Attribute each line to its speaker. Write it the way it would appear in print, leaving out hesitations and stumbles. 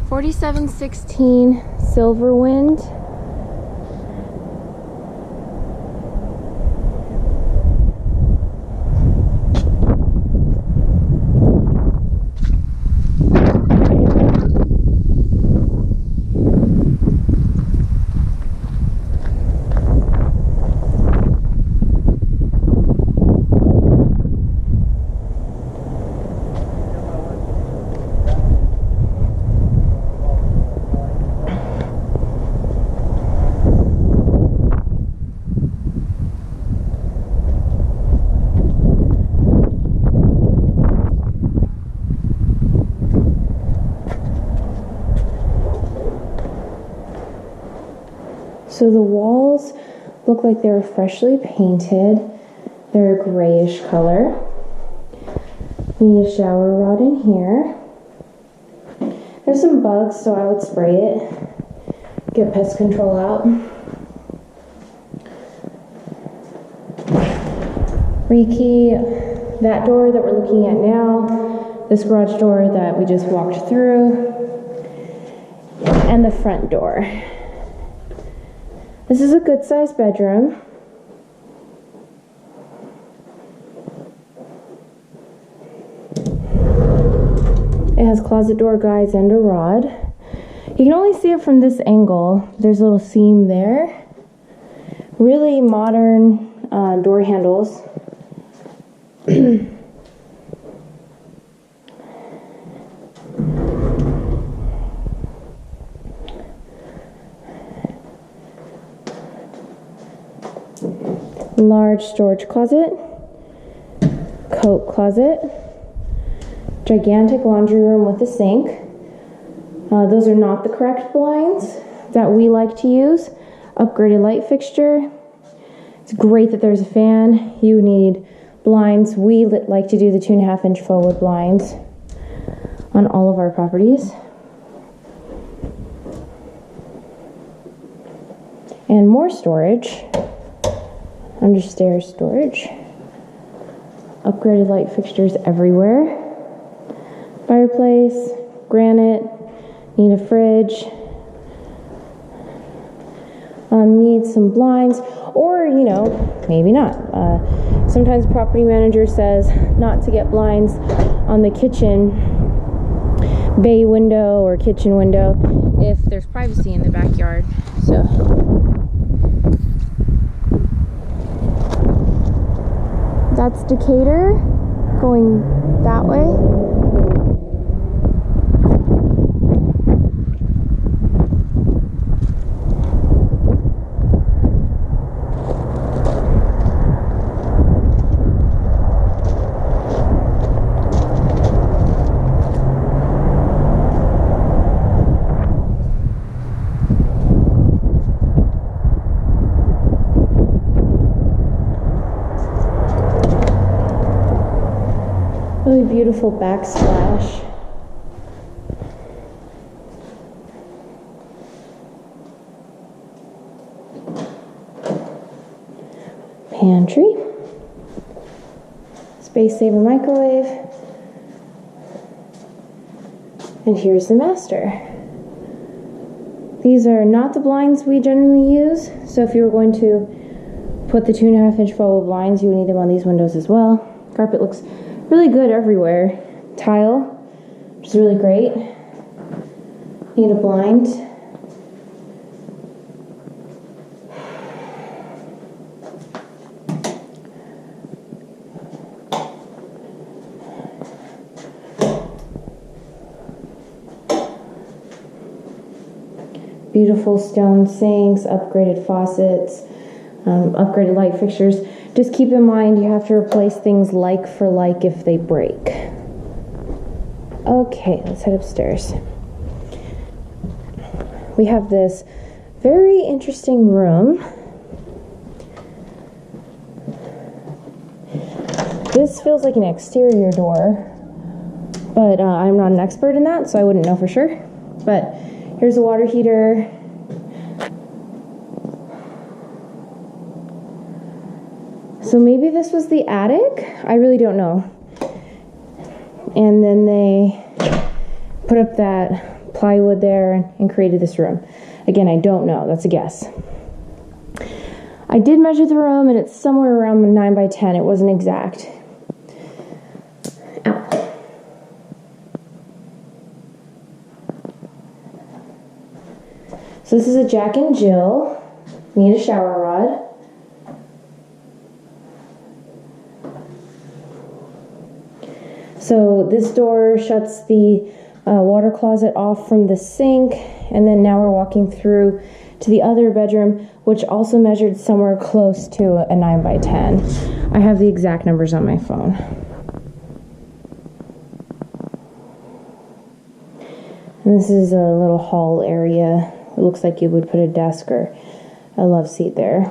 Speaker 1: 4716 Silverwind. So the walls look like they were freshly painted. They're a grayish color. We need a shower rod in here. There's some bugs, so I would spray it. Get pest control out. Rekey that door that we're looking at now, this garage door that we just walked through, and the front door. This is a good sized bedroom. It has closet door guides and a rod. You can only see it from this angle. There's a little seam there. Really modern door handles. Large storage closet, coat closet, gigantic laundry room with a sink. Those are not the correct blinds that we like to use. Upgraded light fixture. It's great that there's a fan. You need blinds. We like to do the 2.5 inch forward blinds on all of our properties. And more storage. Understairs storage. Upgraded light fixtures everywhere. Fireplace, granite, need a fridge. Need some blinds, or you know, maybe not. Sometimes the property manager says not to get blinds on the kitchen bay window or kitchen window if there's privacy in the backyard. So that's Decatur going that way. Really beautiful backsplash. Pantry. Space saver microwave. And here's the master. These are not the blinds we generally use, so if you were going to put the 2.5 inch forward blinds, you would need them on these windows as well. Carpet looks really good everywhere. Tile, which is really great. Need a blind. Beautiful stone sinks, upgraded faucets, upgraded light fixtures. Just keep in mind you have to replace things like for like if they break. Okay, let's head upstairs. We have this very interesting room. This feels like an exterior door, but I'm not an expert in that, so I wouldn't know for sure. But here's a water heater. So maybe this was the attic? I really don't know. And then they put up that plywood there and created this room. Again, I don't know. That's a guess. I did measure the room, and it's somewhere around 9 by 10. It wasn't exact. Ow. So this is a Jack and Jill. Need a shower rod. So this door shuts the water closet off from the sink, and then now we're walking through to the other bedroom, which also measured somewhere close to a 9 by 10. I have the exact numbers on my phone. And this is a little hall area. It looks like you would put a desk or a love seat there.